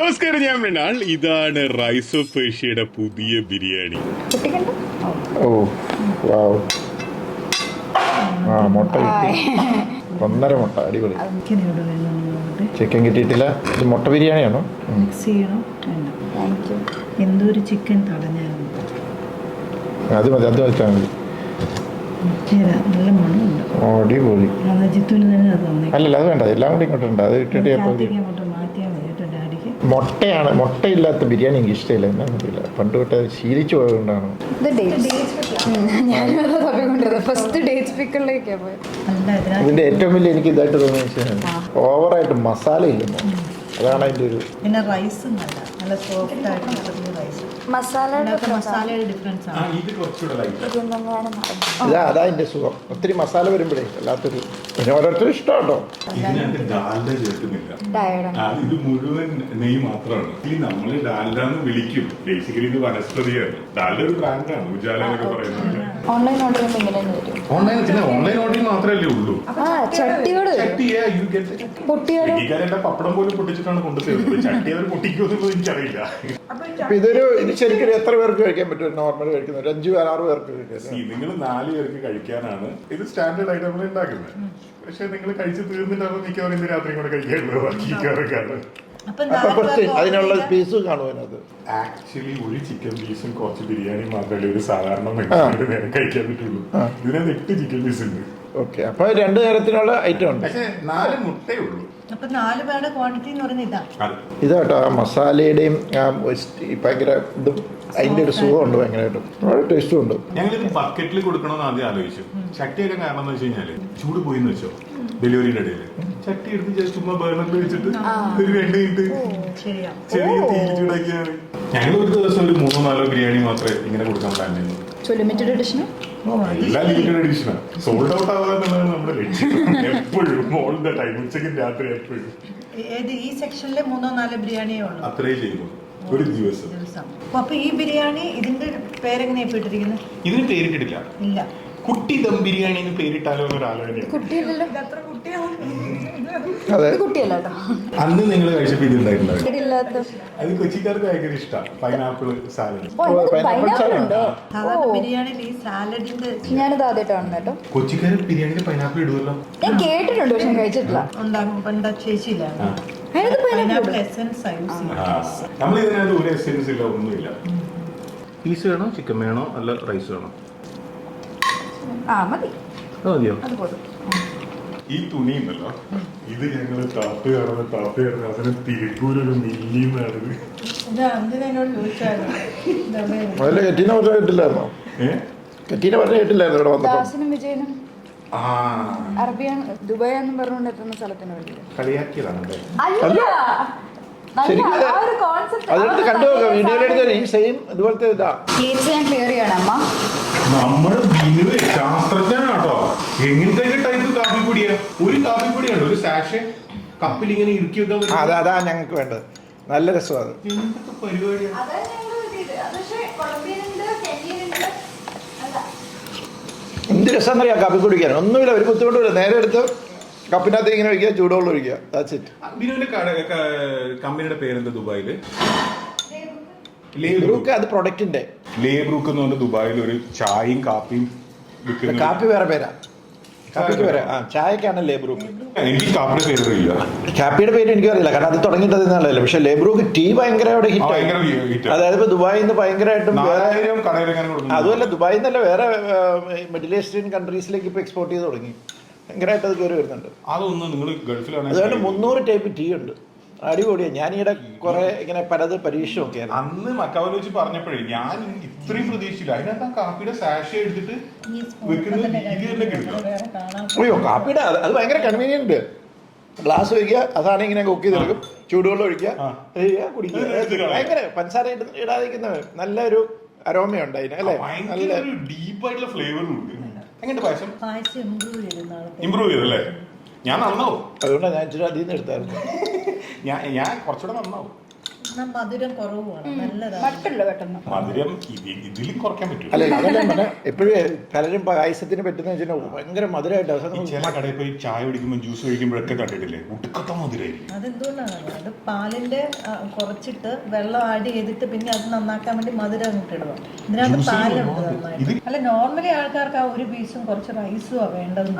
നമസ്കാരം, ഞാൻ മൃണാൾ. ഇതാണ് റൈസ് ഓഫ് പേർഷ്യയുടെ പുതിയ ബിരിയാണി. ഓ വാവ്. ആ മുട്ട കിട്ടി, 1.5 മുട്ട, അടിപൊളി. ചിക്കൻ കിട്ടിയിട്ടില്ല. ഇത് മുട്ട ബിരിയാണിയാണോ? മിക്സ് ചെയ്യണം. എന്തൊരു ചിക്കൻ തടഞ്ഞായിരുന്നു. അത് മതി, അത് വെച്ചാൽ മതി. നല്ല മണമുണ്ട്. അടിപൊളി. ജിത്തുവിന് തന്നെ അത് തോന്നി. അല്ലല്ല, അത് വേണ്ട, എല്ലാം കൂടി ഇങ്ങോട്ടുണ്ട്. അത് ഇട്ടിട്ട് അങ്ങോട്ട് മാറ്റിയാൽ മതി കേട്ടോ ഡാഡിക്ക്. മുട്ടയാണ്, മുട്ടയില്ലാത്ത ബിരിയാണി എനിക്ക് ഇഷ്ടമില്ല. എന്നാന്നില്ല, പണ്ട് തൊട്ട് ശീലിച്ചു പോയതുകൊണ്ടാണ്. ഇതിന്റെ ഏറ്റവും വലിയ എനിക്ക് ഇതായിട്ട് തോന്നിയ വെച്ചാൽ ഓവറായിട്ട് മസാല ഇല്ലെന്നോ, അതാണ് അതിന്റെ ഒരു. പിന്നെ റൈസും നല്ല സോഫ്റ്റ് ആയിട്ട് റൈസ്. മസാലയുടെ ഡിഫറൻസ് ആണ്. അതാ അതിന്റെ സുഖം. ഒത്തിരി മസാല വരുമ്പോഴേ അല്ലാത്തൊരു, പിന്നെ ഓരോരുത്തരും ഇഷ്ടം കേട്ടോ. ഇതിനകത്ത് ഡാൽഡ ചേർക്കുന്നില്ല, ഇത് മുഴുവൻ നെയ്യ് മാത്രമാണ്. ഈ നമ്മള് ഡാൽഡ എന്ന് വിളിക്കും, ബേസിക്കലി ഇത് വനസ്പതിയാണ്. ഡാൽഡ ഒരു ബ്രാൻഡാണ്, ഉജാല എന്നൊക്കെ പറയുന്നത്. ഓൺലൈൻ ഓർഡർ ചെയ്യുമ്പോൾ ഇങ്ങനെ വരും. ഓൺലൈൻ ഓർഡറിംഗ് മാത്രമല്ലേ ഉള്ളൂ. പൊട്ടിക്കാരെ പപ്പടം പോലും പൊട്ടിച്ചിട്ടാണ് കൊണ്ടുതരുന്നത്. ചട്ടി അവർ പൊട്ടിക്കുമെന്നുള്ളത് എനിക്കറിയില്ല. അപ്പൊ ഇത് ശരിക്കും എത്ര പേർക്ക് കഴിക്കാൻ പറ്റും? നോർമൽ കഴിക്കുന്ന ഒരു 5-6 പേർക്ക് കഴിക്കാം. നിങ്ങൾ 4 പേർക്ക് കഴിക്കാനാണ് ഇത് സ്റ്റാൻഡേർഡ് ആയിട്ട് നമ്മൾ ഉണ്ടാക്കുന്നത്. പക്ഷെ നിങ്ങൾ കഴിച്ച് തീർന്നിട്ടാണ് മിക്കവാറും ഇന്ന് രാത്രി കൂടെ കഴിക്കാറുള്ളത്. അതിനുള്ള പീസ് കാണും അതിനകത്ത്. ആക്ച്വലി ഒരു ചിക്കൻ പീസും കുറച്ച് ബിരിയാണി മാത്രമല്ലേ ഒരു സാധാരണ മനുഷ്യരുടെ നേരം കഴിക്കാൻ പറ്റുള്ളൂ. ഇതിനകത്ത് 8 ചിക്കൻ പീസ് ഉണ്ട്. ഓക്കെ, അപ്പൊ 2 നേരത്തിനുള്ള ഐറ്റം ഉണ്ട്. പക്ഷെ 4 മുട്ടയേ ഉള്ളൂ. അപ്പൊ 4 പേരുടെ ക്വാണ്ടിറ്റി എന്ന് പറയുന്നത് ഇതാട്ടോ. ആ മസാലയുടെയും ഭയങ്കര ഇതും അതിന്റെ ഒരു സുഖമുണ്ട്, ഭയങ്കരമായിട്ടും വളരെ ടേസ്റ്റും ഉണ്ട്. ഞങ്ങളിത് ബക്കറ്റിൽ കൊടുക്കണമെന്ന് ആദ്യം ആലോചിച്ചു. ചട്ടിയൊക്കെ കാരണം എന്ന് വെച്ച് കഴിഞ്ഞാല് ചൂട് പോയിന്ന് വെച്ചോ, ഡെലിവറിയുടെ ഇടയിൽ ചട്ടി എടുത്ത് ജസ്റ്റ് ചുമ്മാ ബേണറിൽ വെച്ചിട്ട് ഒരു 2 മിനിറ്റ് ചെറിയ തീയിൽ ചൂടാക്കിയാണ്. ഞങ്ങൾ ഒരു ദിവസം ഒരു 3-4 ബിരിയാണി മാത്രമേ ഇങ്ങനെ കൊടുക്കാൻ പ്ലാൻ ചെയ്യുന്നു. ലിമിറ്റഡ് എഡിഷൻ, എല്ലാം ലിമിറ്റഡ് എഡിഷനാണ്. സോൾഡ് ഔട്ട് ആവുക എന്നുള്ളത് നമ്മുടെ ലക്ഷ്യം. എപ്പോഴും ഓൾ ദ ടൈം, ഉച്ചയ്ക്കും രാത്രി എപ്പോഴും. ഈ സെക്ഷനിലെ 3-4 ബിരിയാണിയേ ഉള്ളൂ. അത്രേ ചെയ്യുന്നു ഒരു ദിവസം. അപ്പൊ ഈ ബിരിയാണി ഇതിന്റെ പേരെങ്ങനെയാ ഇട്ടിരിക്കുന്നത്? ഇതിന് പേരിട്ടിട്ടില്ല. ഇല്ല, കുട്ടി ദം ബിരിയാണി എന്ന് പേരിട്ടാലോ എന്നൊരു ആലോചന. കുട്ടിയല്ല കേട്ടോ. അന്ന് നിങ്ങൾ കഴിച്ചപ്പോ ഇത് ഉണ്ടായിട്ടുണ്ടായിരുന്നു. അത് കൊച്ചിക്കാർക്ക് ഭയങ്കര ഇഷ്ടമാണ്. Pineapple salad. ബിരിയാണിയിൽ ഈ സാലഡിന്റെ ഞാനിത് ആദ്യമായിട്ടാണ് കേട്ടോ. കൊച്ചിക്കാർ ബിരിയാണിയിൽ പൈനാപ്പിൾ ഇടുമല്ലോ. ഞാൻ കേട്ടിട്ടുണ്ട്, പക്ഷെ കഴിച്ചിട്ടില്ല. ഉണ്ടാകും പണ്ട് ചേച്ചിയിലാണ് പൈനാപ്പിൾ എസൻസ് യൂസ്. നമ്മൾ ഇതിനകത്ത് ഒരു എസൻസ് ഇല്ല, ഒന്നുമില്ല. പീസ് വേണോ, ചിക്കൻ വേണോ, അല്ല റൈസ് വേണോ? മതി, മതിയോ? അതുപോലെ. ഈ തുണി ഉണ്ടല്ലോ, ഇത് ഞങ്ങള് താപ്പ് കാണുന്ന അതിന് തിരുപ്പൂരൊരു മില്ലിന്നാണിത്. അതിൽ കെറ്റീന പറഞ്ഞ കേട്ടില്ലായിരുന്നോ? കെറ്റീന പറഞ്ഞ കേട്ടില്ലായിരുന്നു ഇവിടെ വന്നപ്പോ. ദാസനും വിജയനും അറബിയാൻ ദുബായ് എന്നും പറഞ്ഞുകൊണ്ട് എത്തുന്ന സ്ഥലത്തിന് വേണ്ടി കളിയാക്കിയതാണ്. ശരിക്കും അതെടുത്ത് കണ്ടുനോക്കാം, വീഡിയോയിലെടുത്ത് ഈ സെയിം ഇതുപോലത്തെ ഇതാ. ഞാൻ ക്ലിയർ ചെയ്യണം അമ്മ. നമ്മുടെ ബിനുവേ ശാസ്ത്രജ്ഞനാട്ടോ. എങ്ങനത്തെ ടൈപ്പ് കാപ്പിപ്പൊടിയാ? ഒരു കാപ്പിപ്പൊടിയാണ് ഒരു സാഷെ കപ്പിൽ ഇങ്ങനെ ഇറുക്കി വെക്കാൻ പറ്റും. അതാ ഞങ്ങൾക്ക് വേണ്ടത്. നല്ല രസമാണ്. എന്തൊക്കെ പരിപാടിയാണ്. എന്ത് രസം അറിയാം കാപ്പി കുടിക്കാൻ. ഒന്നുമില്ല, ഒരു ബുദ്ധിമുട്ടില്ല. നേരെ എടുത്ത് കപ്പിനകത്ത് ഇങ്ങനെ ഒഴിക്കുക, ചൂടുവെള്ളം ഒഴിക്കുക. That's it. ബിനുവിന്റെ കമ്പനിയുടെ പേരെന്താ ദുബായില്? ലേബ്രൂക്ക്. അത് പ്രൊഡക്റ്റിന്റെ ലേബ്രൂക്ക് എന്ന് പറഞ്ഞ ദുബായിൽ ഒരു ചായയും കാപ്പിയും വിൽക്കുന്ന. കാപ്പി വേറെ പേരാ, കാപ്പിക്ക് വേറെ. ചായക്കാണ് ലേബ്രൂക്ക്. എനിക്ക് കാപ്പിയുടെ പേര് അറിയില്ല. കാപ്പിയുടെ പേര് എനിക്കറിയില്ല, കാരണം അത് തുടങ്ങിയിട്ട് അതിനല്ലോ. പക്ഷെ ലേബ്രൂക്ക് ടീ ഭയങ്കര ഹിറ്റ്. അതായത് ഇപ്പൊ ദുബായിൽ നിന്ന് ഭയങ്കരമായിട്ടും അതുമല്ല, ദുബായിൽ നിന്നല്ല വേറെ മിഡിൽ ഈസ്റ്റേൺ കൺട്രീസിലേക്ക് ഇപ്പൊ എക്സ്പോർട്ട് ചെയ്ത് തുടങ്ങി. ഭയങ്കരമായിട്ട് അത് കയറി വരുന്നുണ്ട്. അതൊന്നും നിങ്ങൾ ഗൾഫിലാണ്. അതുകൊണ്ട് 300 ടൈപ്പ് ടീ ഉണ്ട്. അടിപൊളിയാണ്. ഞാനിവിടെ കുറെ ഇങ്ങനെ പലത് പരീക്ഷ നോക്കിയാണ്. അന്ന് മക്കാവനെ വെച്ച് പറഞ്ഞപ്പോഴേ ഞാൻ ഇത്രയും പ്രതീക്ഷിച്ചില്ല. അതിനകത്ത് ആ കാപ്പിയുടെ സാഷ എടുത്തിട്ട് വെക്കുന്നത് രീതി തന്നെ കിട്ടും. അയ്യോ, കാപ്പിയുടെ അത് ഭയങ്കര കൺവീനിയന്റ്. ഗ്ലാസ് ഒഴിക്കുക, അതാണ് ഇങ്ങനെ കുക്ക് ചെയ്തെടുക്കും, ചൂടുവെള്ളം ഒഴിക്കുക, കുടിക്കുക. ഭയങ്കര പഞ്ചസാര ഇടാതിരിക്കുന്ന നല്ലൊരു അരോമയുണ്ട് അതിന്, അല്ലേ? നല്ല ഡീപ്പായിട്ടുള്ള ഫ്ലേവറും ഉണ്ട്. എങ്ങനെ പായസം ഇമ്പ്രൂവ് ചെയ്തല്ലേ? ഞാൻ നന്നാവും. അതുകൊണ്ടാണ് ഞാൻ ഇച്ചിരി അതിൽ നിന്ന് എടുത്തായിരുന്നു. ഞാൻ കുറച്ചുകൂടെ നന്നാവും. മധുരം കുറവാണ്, നല്ലതാണ്. മട്ടല്ലോ പെട്ടെന്ന്. മധുരം ഇതിലും കുറയ്ക്കാൻ പറ്റും. അല്ല അതെല്ലാം പറഞ്ഞാൽ എപ്പോഴും പലരും പായസത്തിന് പറ്റുന്ന വെച്ചാൽ ഭയങ്കര മധുരമായിട്ട് അവസാനം ചില കടയിൽ പോയി ചായ കുടിക്കുമ്പോൾ ജ്യൂസ് കഴിക്കുമ്പോഴൊക്കെ കണ്ടിട്ടില്ലേ ഒടുക്കത്തെ മധുരമായിരിക്കും. അതെന്തുകൊണ്ടാണ്? അത് പാലിന്റെ കുറച്ചിട്ട് വെള്ളം ആഡ് ചെയ്തിട്ട് പിന്നെ അത് നന്നാക്കാൻ വേണ്ടി മധുരം അങ്ങോട്ട് ഇടുക. ഇതിനകത്ത് പാലുണ്ട് നന്നായിട്ട്. അല്ല നോർമലി ആൾക്കാർക്ക് ആ ഒരു പീസും കുറച്ച് റൈസും വേണ്ടത്.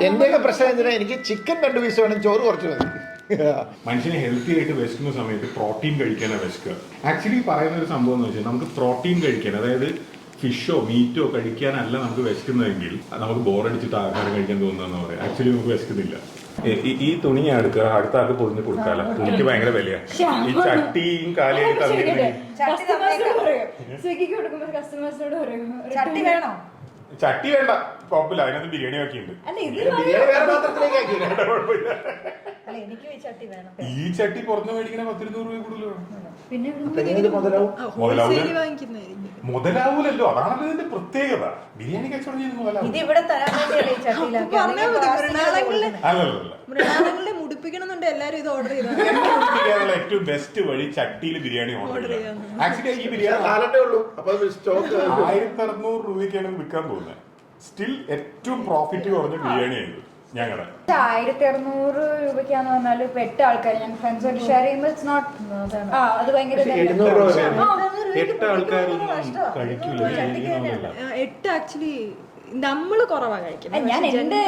എന്റെയൊക്കെ പ്രശ്നം എന്തിനാ, എനിക്ക് ചിക്കൻ 2 പീസ് വേണം, ചോറ് കുറച്ച് മതി. മനുഷ്യനെ ഹെൽത്തി ആയിട്ട് വിശക്കുന്ന സമയത്ത് പ്രോട്ടീൻ കഴിക്കാനാണ് വിശക്കുക. ആക്ച്വലി പറയുന്ന ഒരു സംഭവം എന്ന് വെച്ചാൽ നമുക്ക് പ്രോട്ടീൻ കഴിക്കാൻ, അതായത് ഫിഷോ മീറ്റോ കഴിക്കാനല്ല നമുക്ക് വിശക്കുന്നതെങ്കിൽ നമുക്ക് ബോറടിച്ചിട്ട് ആഹാരം കഴിക്കാൻ തോന്നുന്നതെന്ന് പറയാം. ആക്ച്വലി നമുക്ക് വിശക്കുന്നില്ല. ഈ തുണി ഞാൻ എടുക്കുക, അടുത്ത ആൾക്ക് പൊതിഞ്ഞ് കൊടുക്കാല. തുണിക്ക് ഭയങ്കര വിലയാണ്. ഈ ചട്ടിയും കാലിയായിട്ട് സ്വിഗ്ഗിക്ക് കൊടുക്കുമ്പോൾ കസ്റ്റമേഴ്സിനോട് പറയും ചട്ടി വേണോ? ചട്ടി വേണ്ട, കുഴപ്പമില്ല, അതിനകത്ത് ബിരിയാണി ഒക്കെ ഉണ്ട്. ബിരിയാണി വേറെ പാത്രത്തിലേക്ക് ആക്കിയില്ല. അല്ല എനിക്ക് ഈ ചട്ടി വേണം. ഈ ചട്ടി പുറത്ത് മേടിക്കണ 10-200 രൂപ കൂടുതലാണ്. പിന്നെ മുതലാവൂലല്ലോ, അതാണല്ലോ ഇതിന്റെ പ്രത്യേകത. ബിരിയാണി കച്ചവടം ചെയ്ത് മുതലാവും. ഇത് ഇവിടെ തരാൻ വേണ്ടിയല്ലേ ഈ ചട്ടിയിലാക്കി. അല്ലല്ല, മുടിപ്പിക്കണമെന്നുണ്ട് എല്ലാരും ഇത് ഓർഡർ ചെയ്തു. മുടിപ്പിക്കാനുള്ള ഏറ്റവും ബെസ്റ്റ് വഴി ചട്ടിയിൽ ബിരിയാണി ഓർഡർ ചെയ്യാം. ആക്ച്വലി ഈ ബിരിയാണി 1600 രൂപയ്ക്കാണ് വിൽക്കാൻ പോകുന്നത്. സ്റ്റിൽ ഏറ്റവും പ്രോഫിറ്റ് കുറഞ്ഞ ബിരിയാണി ആയിരുന്നു ഞങ്ങളുടെ. 1600 രൂപയ്ക്കാന്ന് പറഞ്ഞാൽ ഇപ്പൊ 8 ആൾക്കാർ ഞങ്ങൾ ഫ്രണ്ട്സുമായിട്ട് ഷെയർ ചെയ്യുമ്പോൾ ഇറ്റ്സ് നോട്ട്. അത് ഭയങ്കര 8 ആൾക്കാരൊന്നും കഴിക്കൂല. 8 ആക്ച്വലി നമ്മള് കുറവാ കഴിക്കുന്നത്. ഞാൻ എന്റെ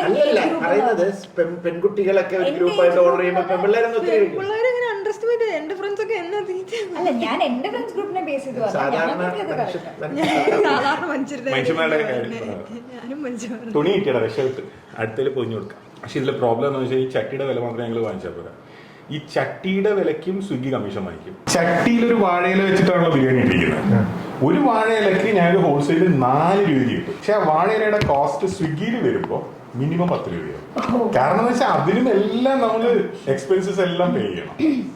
പെൺകുട്ടികളൊക്കെ ഒരു ഗ്രൂപ്പായിട്ട് ഓർഡർ ചെയ്യുമ്പോൾ പിള്ളേരെങ്ങനെ അണ്ടർസ്റ്റിമേറ്റ് ചെയ്ത് എന്റെ ഫ്രണ്ട്സ് ഒക്കെ എന്നാ അല്ല ഞാൻ എന്റെ ഫ്രണ്ട്സ് ഗ്രൂപ്പിനെ ബേസ് ചെയ്ത് സാധാരണ മനുഷ്യരുടെ ഞാനും മനുഷ്യർ തുണി കിട്ടിയടാ വിഷയത്ത് അടുത്തേൽ പൊതിഞ്ഞു കൊടുക്കാം. പക്ഷെ ഇതിലെ പ്രോബ്ലം എന്ന് വെച്ചാൽ ഈ ചട്ടിയുടെ വില മാത്രമേ ഞങ്ങൾ വാങ്ങിച്ചാൽ പോരാ. ഈ ചട്ടിയുടെ വിലയ്ക്കും സ്വിഗ്ഗി കമ്മീഷൻ വാങ്ങിക്കും. ചട്ടിയിലൊരു വാഴയില വെച്ചിട്ടാണല്ലോ ബിരിയാണി ഇട്ടിരിക്കുന്നത്. ഒരു വാഴയിലക്ക് ഞങ്ങൾക്ക് ഹോൾസെയിലിൽ 4 രൂപ കിട്ടും. പക്ഷെ ആ വാഴയിലയുടെ കോസ്റ്റ് സ്വിഗ്ഗിയിൽ വരുമ്പോൾ മിനിമം 10 രൂപയാണ്. കാരണം എന്ന് വെച്ചാൽ അതിനും എല്ലാം നമ്മള് എക്സ്പെൻസസ് എല്ലാം പേ ചെയ്യണം.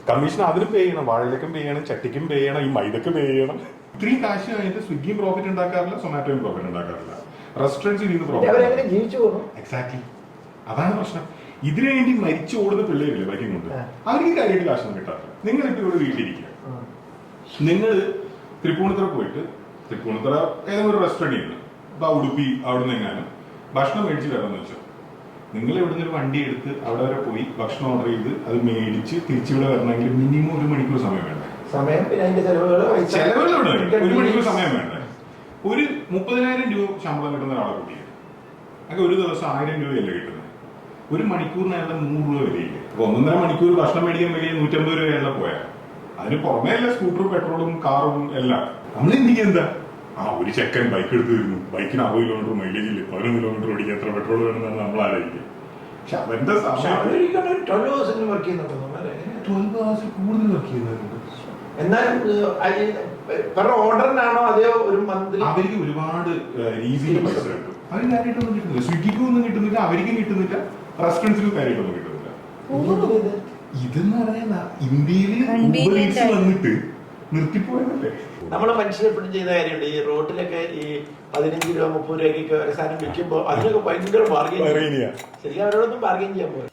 കമ്മീഷൻ അതിനും പേ ചെയ്യണം, വാഴയിലക്കും പേ ചെയ്യണം, ചട്ടിക്കും പേ ചെയ്യണം, ഈ മൈദക്ക് പേ ചെയ്യണം. ഇത്രയും കാശ് കഴിഞ്ഞിട്ട് സ്വിഗ്ഗിയും പ്രോഫിറ്റ് ഉണ്ടാക്കാറില്ല, സൊമാറ്റോയും പ്രോഫിറ്റ് ഉണ്ടാക്കാറില്ല. റെസ്റ്റോറൻറ്റ്സിൽ നിന്ന് പ്രോഫിറ്റ്. ജീവിച്ചു പോകും. എക്സാക്ട്ലി, അതാണ് പ്രശ്നം. ഇതിനു വേണ്ടി മരിച്ചു ഓടുന്ന പിള്ളേരില്ലേ ബൈക്കിംഗ് കൊണ്ട്, അവർക്ക് കാര്യമായിട്ട് കാശൊന്നും കിട്ടാറില്ല. നിങ്ങളിപ്പോൾ ഇവിടെ വീട്ടിലിരിക്കുക, നിങ്ങൾ തൃപ്പൂണിത്തുറ പോയിട്ട് തൃപ്പൂണിത്തുറ ഏതെങ്കിലും ഒരു റെസ്റ്റോറൻറ്റ് ഉണ്ട്, ഇപ്പൊ ഉടുപ്പി അവിടെ നിന്ന് എങ്ങാനും ഭക്ഷണം മേടിച്ച് വരാമെന്ന് വെച്ചോ. നിങ്ങൾ ഇവിടെ നിന്ന് ഒരു വണ്ടി എടുത്ത് അവിടെ വരെ പോയി ഭക്ഷണം ഓർഡർ ചെയ്ത് അത് മേടിച്ച് തിരിച്ചിവിടെ വരണമെങ്കിൽ മിനിമം 1 മണിക്കൂർ സമയം വേണ്ടേ? ചെലവുകൾ ഇവിടെ 1 മണിക്കൂർ സമയം വേണ്ടേ? ഒരു 30,000 രൂപ ശമ്പളം കിട്ടുന്ന ഒരാളെ കൂട്ടിയത് അങ്ങനെ ഒരു ദിവസം 1000 രൂപയല്ലേ കിട്ടുന്നത്. 1 മണിക്കൂറിന് അയാളുടെ 100 രൂപ വിലയില്ലേ? അപ്പൊ 1.5 മണിക്കൂർ ഭക്ഷണം മേടിക്കാൻ വലിയ 150 രൂപയല്ല പോയാൽ. അതിന് പുറമേ അല്ല സ്കൂട്ടറും പെട്രോളും കാറും എല്ലാം. നമ്മൾ എന്തിനാ എന്താ ഒരു ചെക്കൻ ബൈക്ക് എടുത്ത് വരുന്നു, ബൈക്കിന് 60 കിലോമീറ്റർ മൈലേജ് ഇല്ല, 11 കിലോമീറ്റർ ഓടിക്കാൻ എത്ര പെട്രോൾ വേണമെന്നാണ് നമ്മൾ ആലോചിക്കുക. പക്ഷെ അവന്റെ 12 hours വർക്ക് ചെയ്യുന്നുണ്ട്, 12 hours കൂടുതൽ വർക്ക് ചെയ്യുന്നവരുണ്ട്. എന്നാലും ഓർഡറിനാണോ അതെയോ ഒരു മന്ത്ലി? അവർക്ക് ഒരുപാട് രീതിയിൽ പൈസ കിട്ടും. അവർ കാര്യമായിട്ടൊന്നും കിട്ടുന്നില്ല, സ്വിഗ്ഗിക്കും ഒന്നും കിട്ടുന്നില്ല, അവർക്കും കിട്ടുന്നില്ല, റെസ്റ്റോറൻറ്റ്സിനും കാര്യമായിട്ടൊന്നും കിട്ടുന്നില്ല. ഇതെന്ന് പറയുന്ന ഇന്ത്യയിൽ വന്നിട്ട് നിർത്തിപ്പോയതല്ലേ. നമ്മള് മനുഷ്യരെപ്പോഴും ചെയ്യുന്ന കാര്യമുണ്ട്. ഈ റോട്ടിലൊക്കെ ഈ 15 രൂപ 30 രൂപയ്ക്ക് ഒരു സാധനം വിൽക്കുമ്പോൾ അതിനൊക്കെ ഭയങ്കര ബാർഗെയിൻ. ശരിക്കും അവരോടൊന്നും ബാർഗെയിൻ ചെയ്യാൻ പോകും.